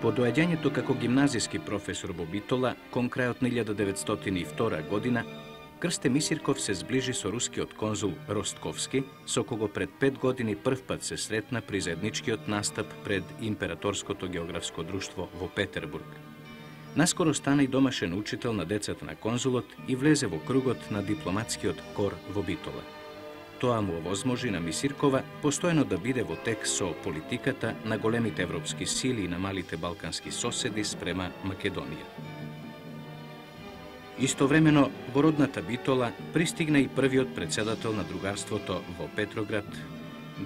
По доаѓањето како гимназиски професор во Битола, кон крајот на 1902 година, Крсте Мисирков се зближи со рускиот конзул Ростковски, со кого пред 5 години првпат се сретна при заедничкиот настап пред Императорското географско друштво во Петербург. Наскоро стана и домашен учител на децата на конзулот и влезе во кругот на дипломатскиот кор во Битола. Тоа му овозможи на Мисиркова постојано да биде во тек со политиката на големите европски сили и на малите балкански соседи спрема Македонија. Истовремено, во родната Битола пристигна и првиот председател на другарството во Петроград,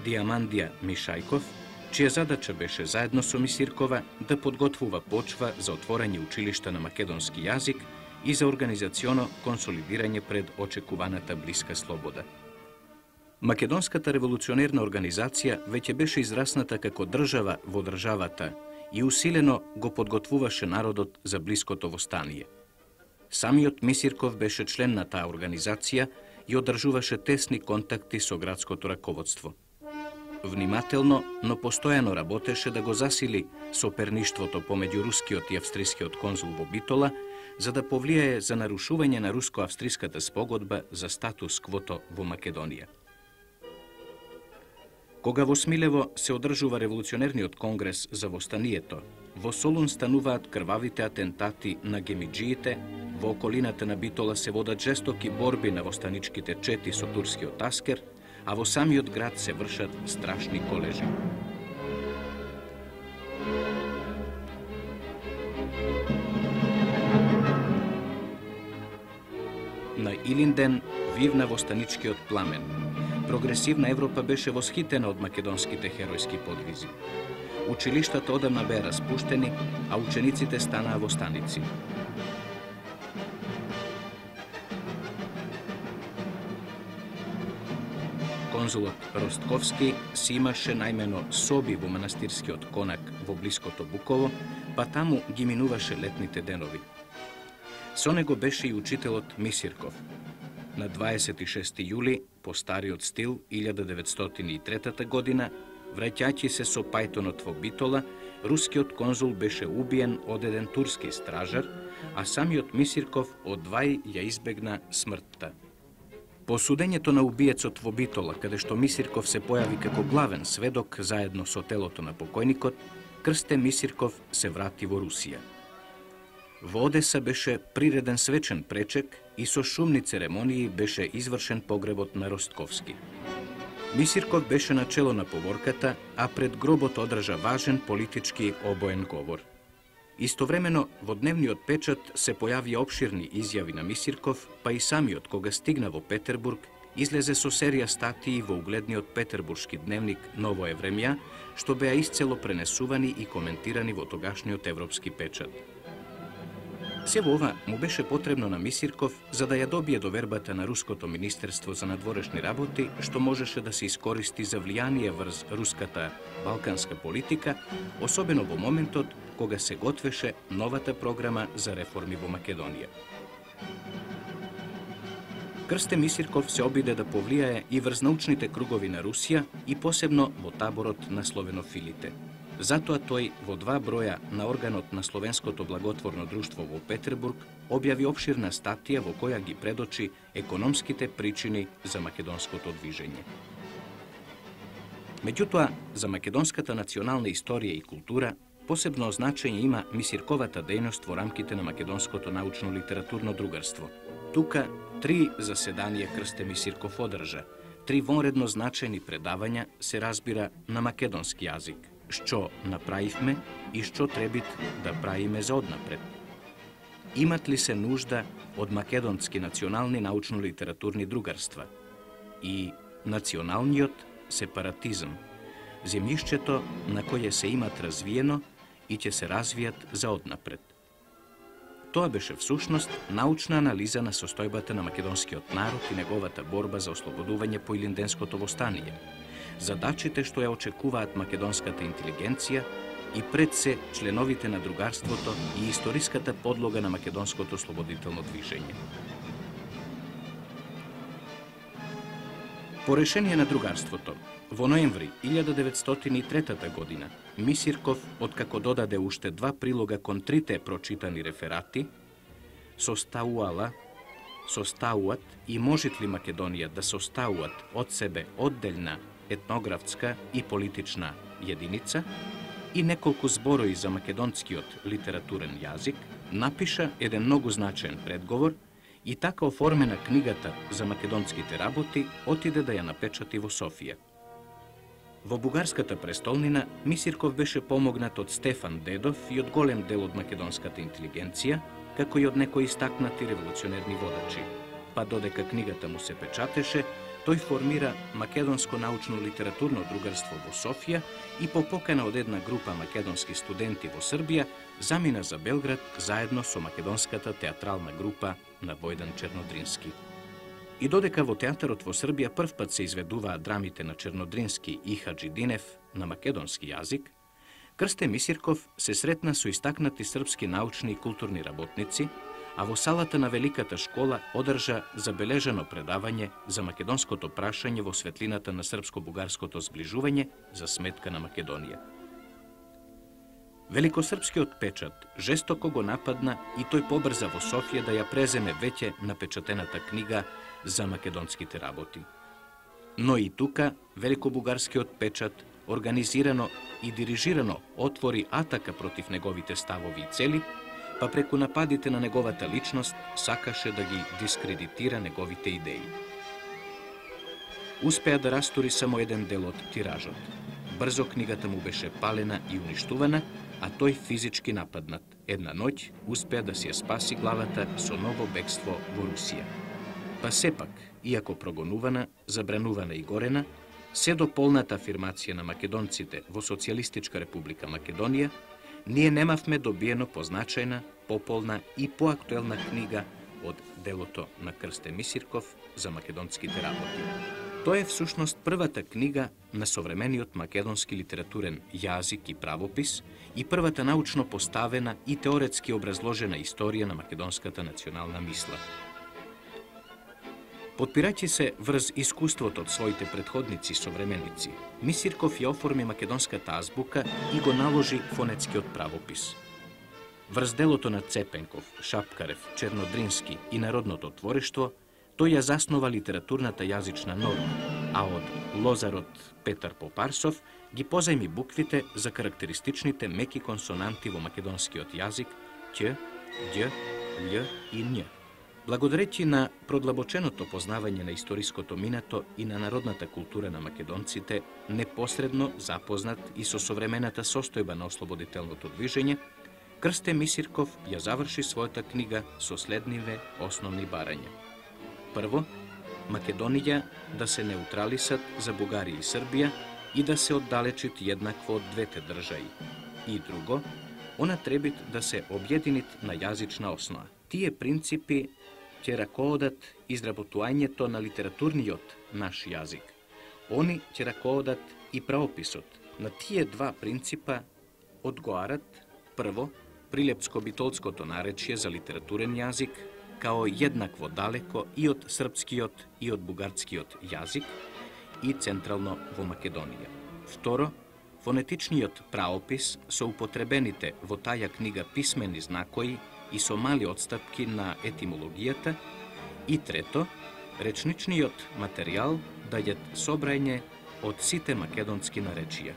Диамандија Мишајков, чија задача беше заедно со Мисиркова да подготвува почва за отворање училишта на македонски јазик и за организационо консолидирање пред очекуваната блиска слобода. Македонската револуционерна организација веќе беше израсната како држава во државата и усилено го подготвуваше народот за блиското востание. Самиот Мисирков беше член на таа организација и одржуваше тесни контакти со градското раководство. Внимателно, но постојано работеше да го засили соперништвото помеѓу рускиот и австрискиот конзул во Битола, за да повлијае за нарушување на руско-австриската спогодба за статус квото во Македонија. Кога во Смилево се одржува револуционерниот конгрес за востанието, во Солун стануваат крвавите атентати на гемиджиите, во околината на Битола се водат жестоки борби на востаничките чети со турскиот аскер, а во самиот град се вршат страшни колежи. На Илинден вивна востаничкиот пламен. Прогресивна Европа беше восхитена од македонските херојски подвизи. Училиштата одамна беа распуштени, а учениците станаа востаници. Конзулот Ростковски си имаше најмено соби во манастирскиот конак во блиското Буково, па таму ги минуваше летните денови. Со него беше и учителот Мисирков. На 26 јули, по стариот стил, 1903 година, враќајќи се со пајтонот во Битола, рускиот конзул беше убиен од еден турски стражар, а самиот Мисирков од двај ја избегна смртта. По судењето на убиецот во Битола, каде што Мисирков се појави како главен сведок заедно со телото на покојникот, Крсте Мисирков се врати во Русија. Во Одеса беше приреден свечен пречек и со шумни церемонии беше извршен погребот на Ростковски. Мисирков беше начело на поворката, а пред гробот одржа важен политички обоен говор. Истовремено, во дневниот печат се појави опширни изјави на Мисирков, па и самиот, кога стигна во Петербург, излезе со серија статии во угледниот петербуршки дневник Новое времја, што беа исцело пренесувани и коментирани во тогашниот европски печат. Сево ова му беше потребно на Мисирков за да ја добие довербата на Руското министерство за надворешни работи, што можеше да се искористи за влијание врз руската балканска политика, особено во моментот кога се готвеше новата програма за реформи во Македонија. Крсте Мисирков се обиде да повлијае и врз научните кругови на Русија и посебно во таборот на словенофилите. Затоа тој во 2 броја на органот на Словенското благотворно друштво во Петербург објави опширна статија во која ги предочи економските причини за македонското движење. Меѓутоа, за македонската национална историја и култура посебно значење има Мисирковата дејност во рамките на македонското научно-литературно другарство. Тука 3 заседанија Крсте Мисирков одржа, 3 вонредно значајни предавања се разбира на македонски јазик. Што направивме и што требит да правиме за однапред. Имат ли се нужда од македонски национални научно-литературни другарства и националниот сепаратизм, земјишчето на кое се имат развиено и ќе се развијат за однапред. Тоа беше всушност научна анализа на состојбата на македонскиот народ и неговата борба за ослободување по Илинденското востание, задачите што ја очекуваат македонската интелигенција и пред се членовите на другарството и историската подлога на македонското слободително движење. По решение на другарството, во ноември 1903 година, Мисирков, откако додаде уште 2 прилога кон 3 прочитани реферати, состауала, состауат и может ли Македонија да состауат од себе одделна етнографска и политична јединица и неколку зборови за македонскиот литературен јазик, напиша еден многу значаен предговор и така оформена книгата за македонските работи отиде да ја напечати во Софија. Во бугарската престолнина Мисирков беше помогнат од Стефан Дедов и од голем дел од македонската интелигенција, како и од некои истакнати револуционерни водачи. Па додека книгата му се печатеше, тој формира Македонско научно-литературно другарство во Софија и по покана од една група македонски студенти во Србија замина за Белград заедно со македонската театрална група на Војдан Чернодрински. И додека во театарот во Србија првпат се изведуваат драмите на Чернодрински и Хаджидинев на македонски јазик, Крсте Мисирков се сретна со истакнати српски научни и културни работници, а во салата на Великата школа одржа забележано предавање за македонското прашање во светлината на српско-бугарското зближување за сметка на Македонија. Великосрпскиот печат жестоко го нападна и тој побрза во Софија да ја преземе веќе напечатената книга за македонските работи. Но и тука великобугарскиот печат организирано и дирижирано отвори атака против неговите ставови и цели, па преку нападите на неговата личност сакаше да ги дискредитира неговите идеи. Успеа да растури само еден дел од тиражот. Брзо книгата му беше палена и уништувана, а тој физички нападнат. Една ноќ успеа да си ја спаси главата со ново бегство во Русија. Па сепак, иако прогонувана, забранувана и горена, се до полната афирмација на македонците во Социјалистичка република Македонија, ние немавме добиено позначајна, пополна и поактуелна книга од делото на Крсте Мисирков за македонските работи. Тоа е всушност првата книга на современиот македонски литературен јазик и правопис и првата научно поставена и теоретски образложена историја на македонската национална мисла. Подпирајќи се врз искуството од своите претходници современици, Мисирков ја оформи македонската азбука и го наложи фонетскиот правопис. Врз делото на Цепенков, Шапкарев, Чернодрински и Народното творештво, тој ја заснова литературната јазична норма, а од Лозарот Петар Попарсов ги позајми буквите за карактеристичните меки консонанти во македонскиот јазик Ќ, Ѓ, Лј и Њ. Благодарејќи на продлабоченото познавање на историското минато и на народната култура на македонците, непосредно запознат и со современата состојба на ослободителното движење, Крсте Мисирков ја заврши својата книга со следниве основни барања. Прво, Македонија да се неутралисат за Бугарија и Србија и да се оддалечит еднакво од двете држави. И друго, она требит да се објединит на јазична основа. Тие принципи ќе раководат изработувањето на литературниот наш јазик. Они ќе раководат и правописот. На тие два принципа одговарат прво прилепско-битолското наречје за литературен јазик као еднакво далеко и од српскиот и од бугарскиот јазик и централно во Македонија. Второ, фонетичниот правопис со употребените во таја книга писмени знакои и со мали отстапки на етимологијата. И трето, речничниот материјал дајат собрање од сите македонски наречија.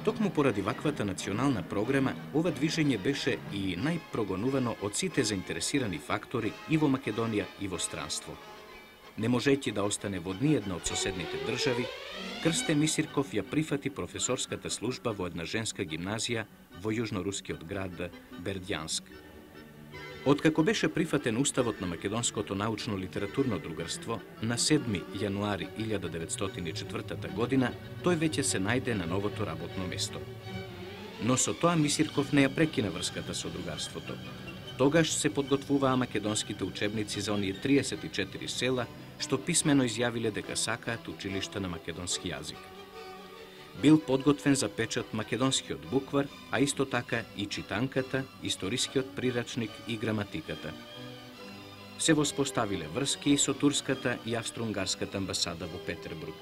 Токму поради ваквата национална програма, ова движење беше и најпрогонувано од сите заинтересирани фактори и во Македонија и во странство. Не можејќи да остане во ниедна од соседните држави, Крсте Мисирков ја прифати професорската служба во една женска гимназија во јужнорускиот град Бердјанск. Откако беше прифатен уставот на Македонското научно-литературно другарство на 7 јануари 1904 година, тој веќе се најде на новото работно место. Но со тоа Мисирков не ја прекина врската со другарството. Тогаш се подготвуваа македонските учебници за оние 34 села, што писмено изјавиле дека сакаат училишта на македонски јазик. Бил подготвен за печат македонскиот буквар, а исто така и читанката, историскиот прирачник и граматиката. Се воспоставиле врски и со турската и австро-унгарската амбасада во Петербург.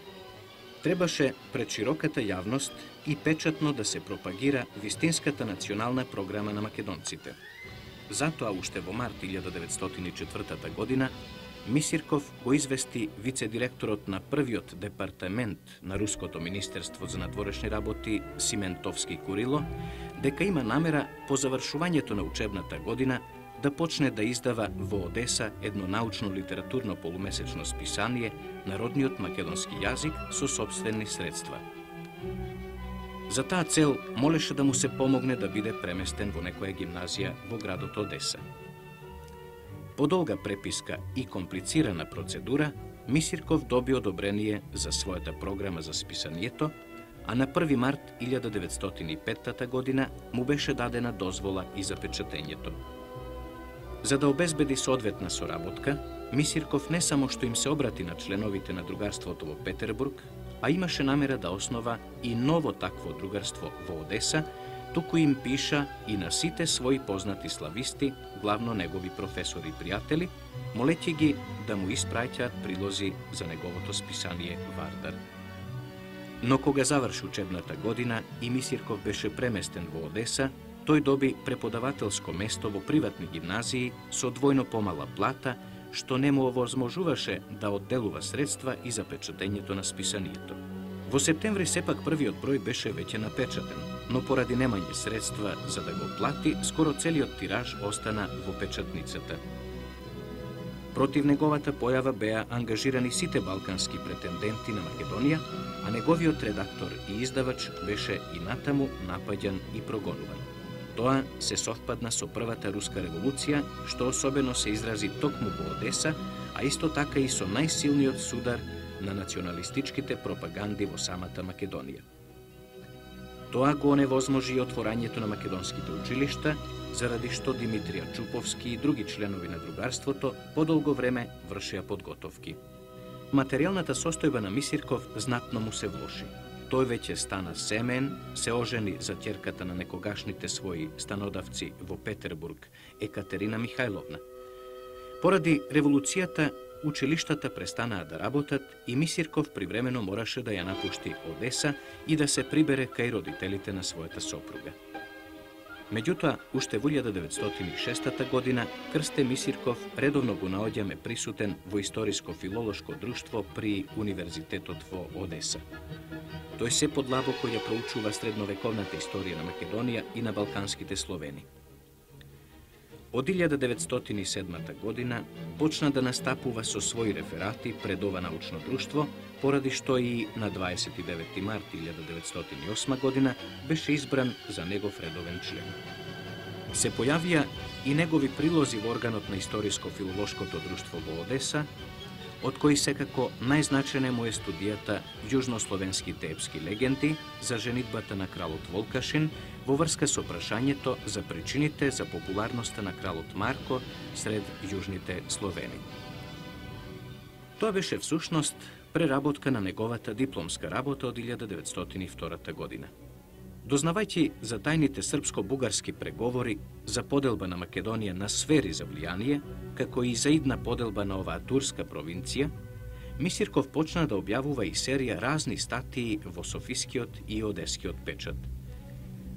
Требаше пред широката јавност и печатно да се пропагира вистинската национална програма на македонците. Затоа уште во март 1904 година Мисирков го извести вице-директорот на првиот департамент на Руското министерство за надворешни работи Симентовски Курило дека има намера по завршувањето на учебната година да почне да издава во Одеса едно научно-литературно полумесечно списание Народниот македонски јазик со сопствени средства. За таа цел молеше да му се помогне да биде преместен во некоја гимназија во градот Одеса. По долга преписка и комплицирана процедура, Мисирков доби одобрение за својата програма за списанието, а на 1 март 1905 година му беше дадена дозвола и за печатењето. За да обезбеди соодветна соработка, Мисирков не само што им се обрати на членовите на другарството во Петербург, а имаше намера да основа и ново такво другарство во Одеса, туку им пиша и на сите своји познати слависти, главно негови професори и пријатели, молејќи ги да му испраќаат прилози за неговото списание Вардар. Но кога заврши учебната година и Мисирков беше преместен во Одеса, тој доби преподавателско место во приватни гимназии со двојно помала плата, што не му овозможуваше да одделува средства и за печатењето на списанието. Во септември сепак првиот број беше веќе напечатен, но поради немање средства за да го плати, скоро целиот тираж остана во печатницата. Против неговата појава беа ангажирани сите балкански претенденти на Македонија, а неговиот редактор и издавач беше и натаму напаѓан и прогонуван. Тоа се совпадна со првата руска револуција, што особено се изрази токму во Одеса, а исто така и со најсилниот судар на националистичките пропаганди во самата Македонија. Тоа го оневозможи и отворањето на македонските училишта, заради што Димитрија Чуповски и други членови на другарството подолго време вршеа подготовки. Материјалната состојба на Мисирков знатно му се влоши. Тој веќе стана семен, се ожени за ќерката на некогашните своји станодавци во Петербург, Екатерина Михајловна. Поради револуцијата, училиштата престанаа да работат и Мисирков привремено мораше да ја напушти Одеса и да се прибере кај родителите на својата сопруга. Меѓутоа, уште во 1906 година, Крсте Мисирков редовно го наоѓаме присутен во Историско-филолошко друштво при Универзитетот во Одеса. Тој се подлабоко ја проучува средновековната историја на Македонија и на балканските Словени. Од 1907 година почна да настапува со своји реферати пред ова научно друштво, поради што и на 29 март 1908 година беше избран за негов редовен член. Се појавија и негови прилози во органот на Историско-филолошкото друштво во Одеса, од кои секако најзначена му е студијата Јужнословенските епски легенди за женитбата на кралот Волкашин во врска со прашањето за причините за популарноста на кралот Марко сред јужните Словени. Тоа беше всушност преработка на неговата дипломска работа од 1902 година. Дознавајќи за тајните српско-бугарски преговори за поделба на Македонија на сфери за влијание, како и за идна поделба на оваа турска провинција, Мисирков почна да објавува и серија разни статии во Софискиот и Одескиот печат.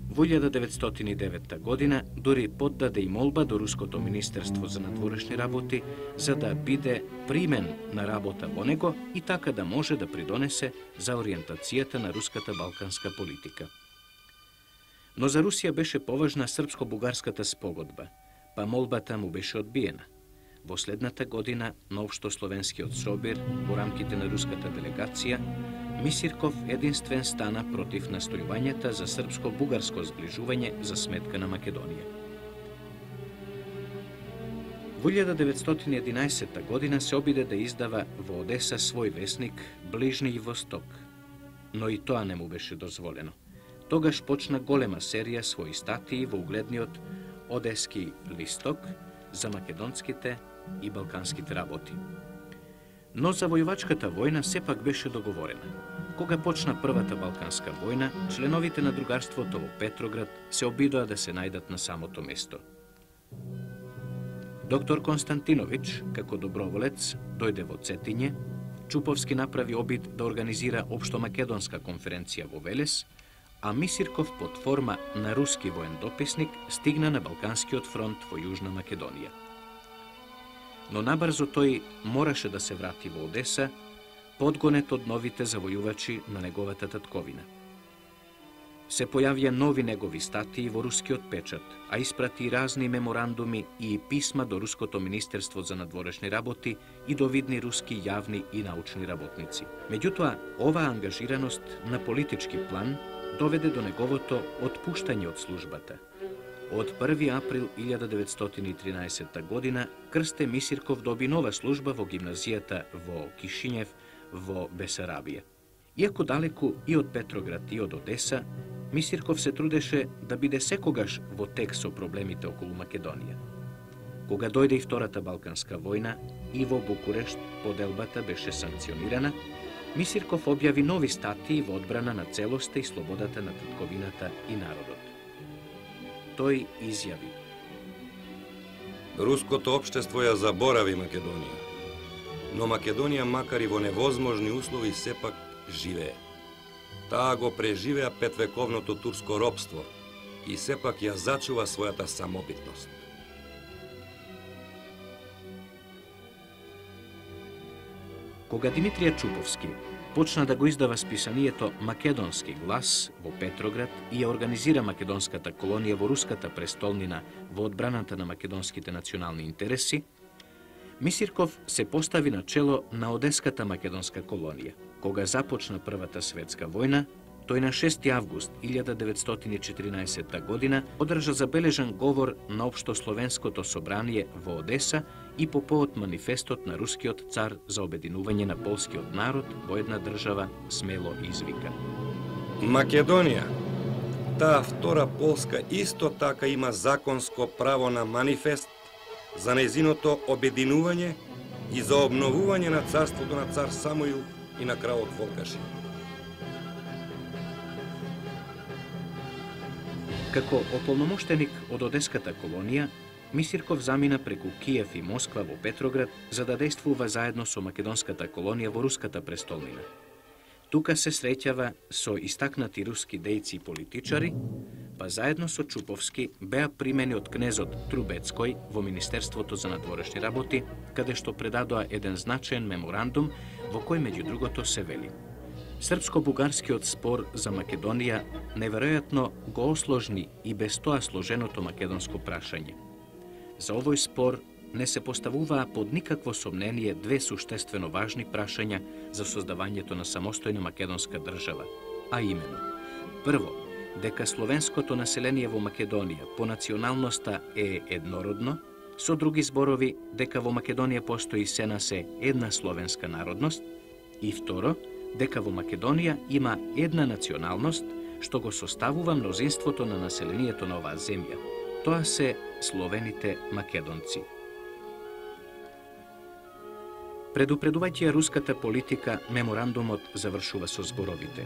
Во 1909 година дури поддаде и молба до Руското министерство за надворешни работи за да биде примен на работа во него и така да може да придонесе за ориентацијата на руската балканска политика. Но за Русија беше поважна српско-бугарската спогодба, па молбата му беше одбиена. Во следната година на Општословенскиот собир во рамките на руската делегација, Мисирков единствен стана против настојувањата за српско-бугарско зближување за сметка на Македонија. Во 1911 година се обиде да издава во Одеса свој весник Ближни Восток, но и тоа не му беше дозволено. Тогаш почна голема серија своји статии во угледниот Одески листок за македонските и балканските работи. Но завојувачката војна сепак беше договорена. Кога почна првата балканска војна, членовите на другарството во Петроград се обидоа да се најдат на самото место. Доктор Константинович, како доброволец, дојде во Цетиње Чуповски направи обид да организира општомакедонска конференција во Велес, а Мисирков под форма на руски воен дописник стигна на Балканскиот фронт во Јужна Македонија. Но набрзо тој мораше да се врати во Одеса, подгонет од новите завојувачи на неговата татковина. Се појавија нови негови статии во рускиот печат, а испрати разни меморандуми и писма до Руското министерство за надворешни работи и до видни руски јавни и научни работници. Меѓутоа, оваа ангажираност на политички план доведе до неговото отпуштање од службата. Од 1. април 1913 година Крсте Мисирков доби нова служба во гимназијата во Кишинев во Бесарабија. Иако далеку и од Петроград и од Одеса, Мисирков се трудеше да биде секогаш во тек со проблемите околу Македонија. Кога дојде и Втората Балканска војна и во Букурешт поделбата беше санкционирана, Мисирков објави нови статии во одбрана на целоста и слободата на татковината и народот. Тој изјави: Руското општество ја заборави Македонија, но Македонија макар и во невозможни услови сепак живее. Таа го преживеа петвековното турско робство и сепак ја зачува својата самобитност. Кога Димитрија Чуповски почна да го издава списанието Македонски глас во Петроград и ја организира македонската колонија во руската престолнина во одбраната на македонските национални интереси, Мисирков се постави на чело на Одеската македонска колонија. Кога започна Првата светска војна, тој на 6. август 1914 година одржа забележан говор на Општословенското собрание во Одеса и по повод манифестот на рускиот цар за обединување на полскиот народ во една држава, смело извика: Македонија, таа втора Полска, исто така има законско право на манифест за нејзиното обединување и за обновување на царството на цар Самуил и на кралот Волкаши. Како ополномоштеник од Одеската колонија, Мисирков замина преку Киев и Москва во Петроград за да действува заедно со македонската колонија во руската престолнина. Тука се среќава со истакнати руски дејци и политичари, па заедно со Чуповски беа примени од кнезот Трубецкој во Министерството за надворешни работи, каде што предадоа еден значаен меморандум во кој меѓу другото се вели: Српско-бугарскиот спор за Македонија неверојатно го осложни и без тоа сложеното македонско прашање. За овој спор не се поставуваа под никакво сомнение две суштествено важни прашања за создавањето на самостојна македонска држава, а именно: прво, дека словенското население во Македонија по националноста е еднородно, со други зборови дека во Македонија постои се на се една словенска народност, и второ, дека во Македонија има една националност што го составува мнозинството на населението на оваа земја. Тоа се словените македонци. Предупредувајќи ја руската политика, меморандумот завршува со зборовите: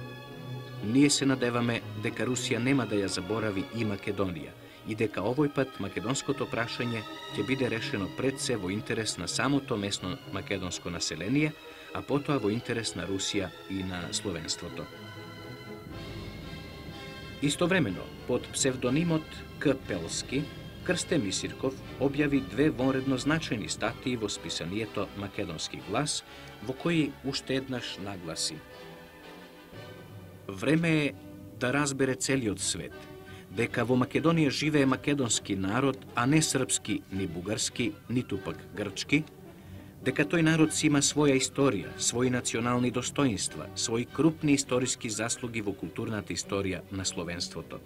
Ние се надеваме дека Русија нема да ја заборави и Македонија и дека овој пат македонското прашање ќе биде решено пред се во интерес на самото местно македонско население, а потоа во интерес на Русија и на словенството. Истовремено, под псевдонимот К. Пелски, Крсте Мисирков објави две вонредно значајни статии во списанието Македонски глас, во кои уште еднаш нагласи: Време е да разбере целиот свет дека во Македонија живее македонски народ, а не српски, ни бугарски, ниту пак грчки, дека тој народ си има своја историја, своји национални достоинства, своји крупни историски заслуги во културната историја на словенството.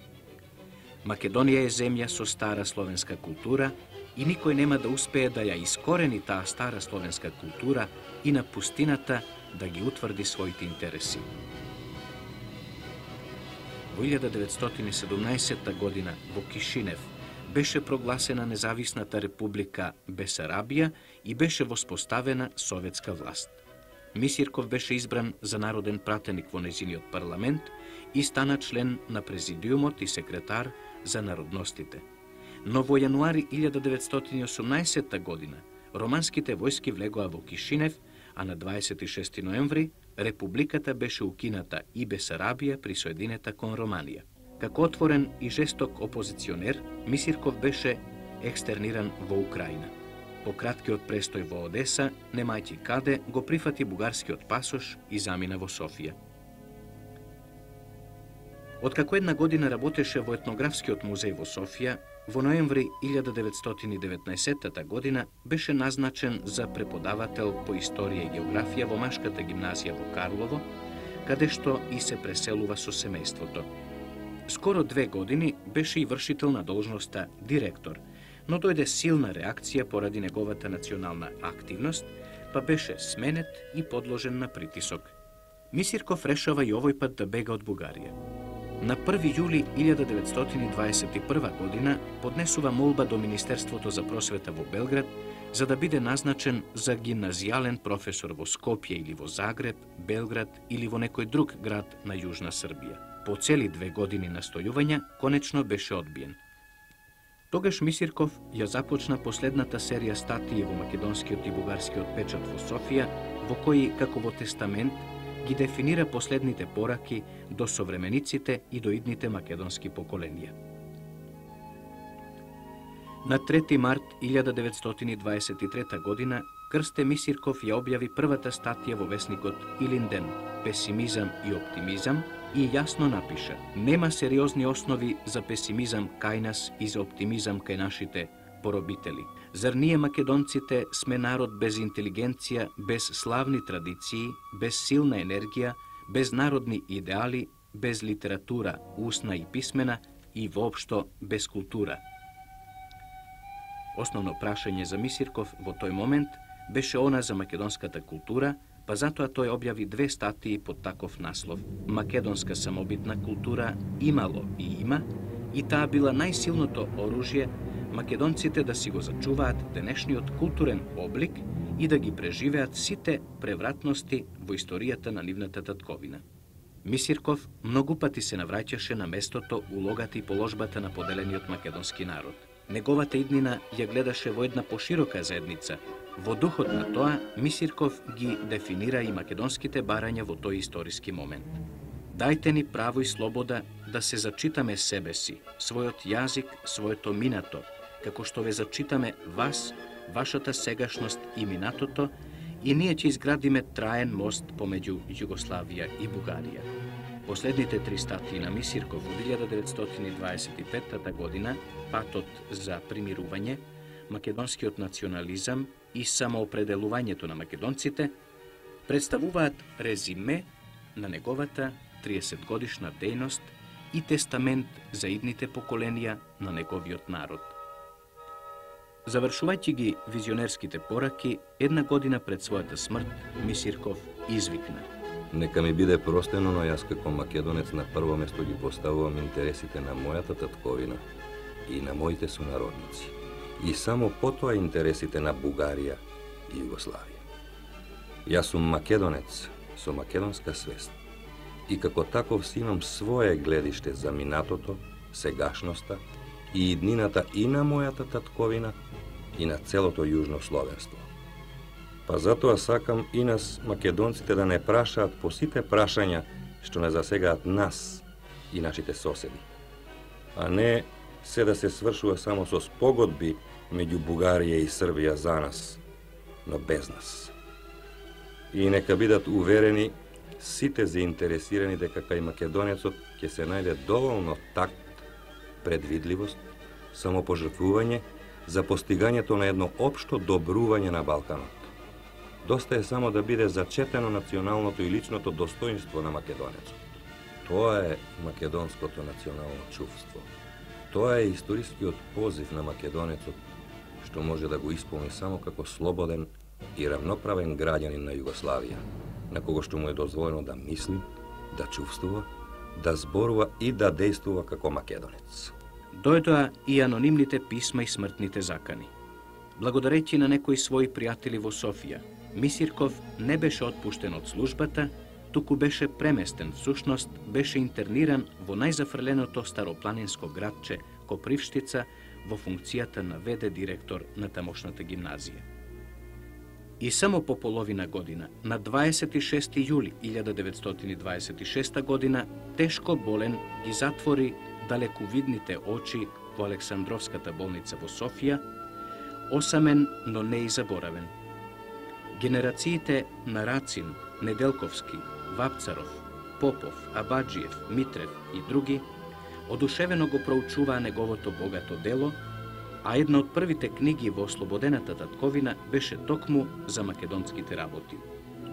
Македонија е земја со стара словенска култура и никој нема да успее да ја искорени таа стара словенска култура и на пустината да ги утврди своите интереси. Во 1917 година во Кишинев беше прогласена независната република Бесарабија и беше воспоставена советска власт. Мисирков беше избран за народен пратеник во нејзиниот парламент и стана член на президиумот и секретар за народностите. Но во јануари 1918 година романските војски влегоа во Кишинев, а на 26 ноември Републиката беше укината и Бесарабија присоединета кон Романија. Како отворен и жесток опозиционер, Мисирков беше екстерниран во Украина. По краткиот престој во Одеса, немајќи каде, го прифати бугарскиот пасош и замина во Софија. Откако една година работеше во Етнографскиот музеј во Софија, во ноември 1919 година беше назначен за преподавател по историја и географија во Машката гимназија во Карлово, каде што и се преселува со семејството. Скоро 2 години беше и вршител на должноста директор, но дојде силна реакција поради неговата национална активност, па беше сменет и подложен на притисок. Мисирков решава и овој пат да бега од Бугарија. На 1 јули 1921 година поднесува молба до Министерството за просвета во Белград за да биде назначен за гимназијален професор во Скопје или во Загреб, Белград или во некој друг град на Јужна Србија. По цели 2 години настојувања, конечно беше одбиен. Тогаш Мисирков ја започна последната серија статии во македонскиот и бугарскиот печат во Софија, во кои, како во тестамент, ги дефинира последните пораки до современиците и до идните македонски поколенија. На 3 март 1923 година Крсте Мисирков ја објави првата статија во весникот Илинден «Песимизам и оптимизам» и јасно напиша: «Нема сериозни основи за песимизам кај нас и за оптимизам кај нашите поробители. Зар ние македонците сме народ без интелигенција, без славни традиции, без силна енергија, без народни идеали, без литература, устна и писмена и воопшто без култура?» Основно прашање за Мисирков во тој момент беше она за македонската култура, па затоа тој објави 2 статии под таков наслов: «Македонска самобитна култура имало и има», и таа била најсилното оружје македонците да си го зачуваат денешниот културен облик и да ги преживеат сите превратности во историјата на нивната татковина. Мисирков многу пати се навраќаше на местото, улогата и положбата на поделениот македонски народ. Неговата иднина ја гледаше во една поширока заедница. Во духот на тоа, Мисирков ги дефинира и македонските барања во тој историски момент. Дајте ни право и слобода да се зачитаме себе си, својот јазик, своето минато, како што ве зачитаме вас, вашата сегашност и минатото, и ние ќе изградиме траен мост помеѓу Југославија и Бугарија. Последните 3 статии на Мисирков во 1925 година, Патот за примирување, Македонскиот национализам и самоопределувањето на македонците, представуваат резиме на неговата 30-годишна дејност и тестамент за идните поколенија на неговиот народ. Завршувајќи ги визионерските пораки, една година пред својата смрт, Мисирков извикна: «Нека ми биде простено, но јас како македонец на прво место ги поставувам интересите на мојата татковина и на моите сонародници, и само потоа интересите на Бугарија и Југославија. Јас сум македонец со македонска свест и како таков си имам свое гледиште за минатото, сегашноста и иднината и на мојата татковина и на целото јужно словенство. Па затоа сакам и нас, македонците, да не прашаат по сите прашања што не засегаат нас и нашите соседи, а не се да се свршува само со спогодби меѓу Бугарија и Србија за нас, но без нас. И нека бидат уверени сите заинтересирани дека кај македонецот ќе се најде доволно такт, предвидливост, самопожртвување за постигањето на едно општо добрување на Балканот. Доста е само да биде зачетено националното и личното достоинство на македонецот. Тоа е македонското национално чувство. Тоа е историскиот позив на македонецот, што може да го исполни само како слободен и равноправен граѓанин на Југославија, на кого што му е дозволено да мисли, да чувствува, да зборува и да действува како македонец. Дојдоа и анонимните писма и смртните закани. Благодарејќи на некои своји пријатели во Софија, Мисирков не беше отпуштен од службата, туку беше преместен, всушност беше интерниран во најзафрленото старопланинско градче Копривштица во функцијата на ВД директор на тамошната гимназија. И само по половина година, на 26. јули 1926 година, тешко болен ги затвори далековидните очи во Александровската болница во Софија, осамен, но не и заборавен. Генерациите на Рацин, Неделковски, Вапцаров, Попов, Абаджиев, Митрев и други одушевено го проучуваа неговото богато дело, а една од првите книги во Ослободената татковина беше токму за македонските работи.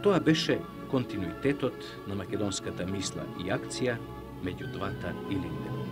Тоа беше континуитетот на македонската мисла и акција меѓу двата Илинде.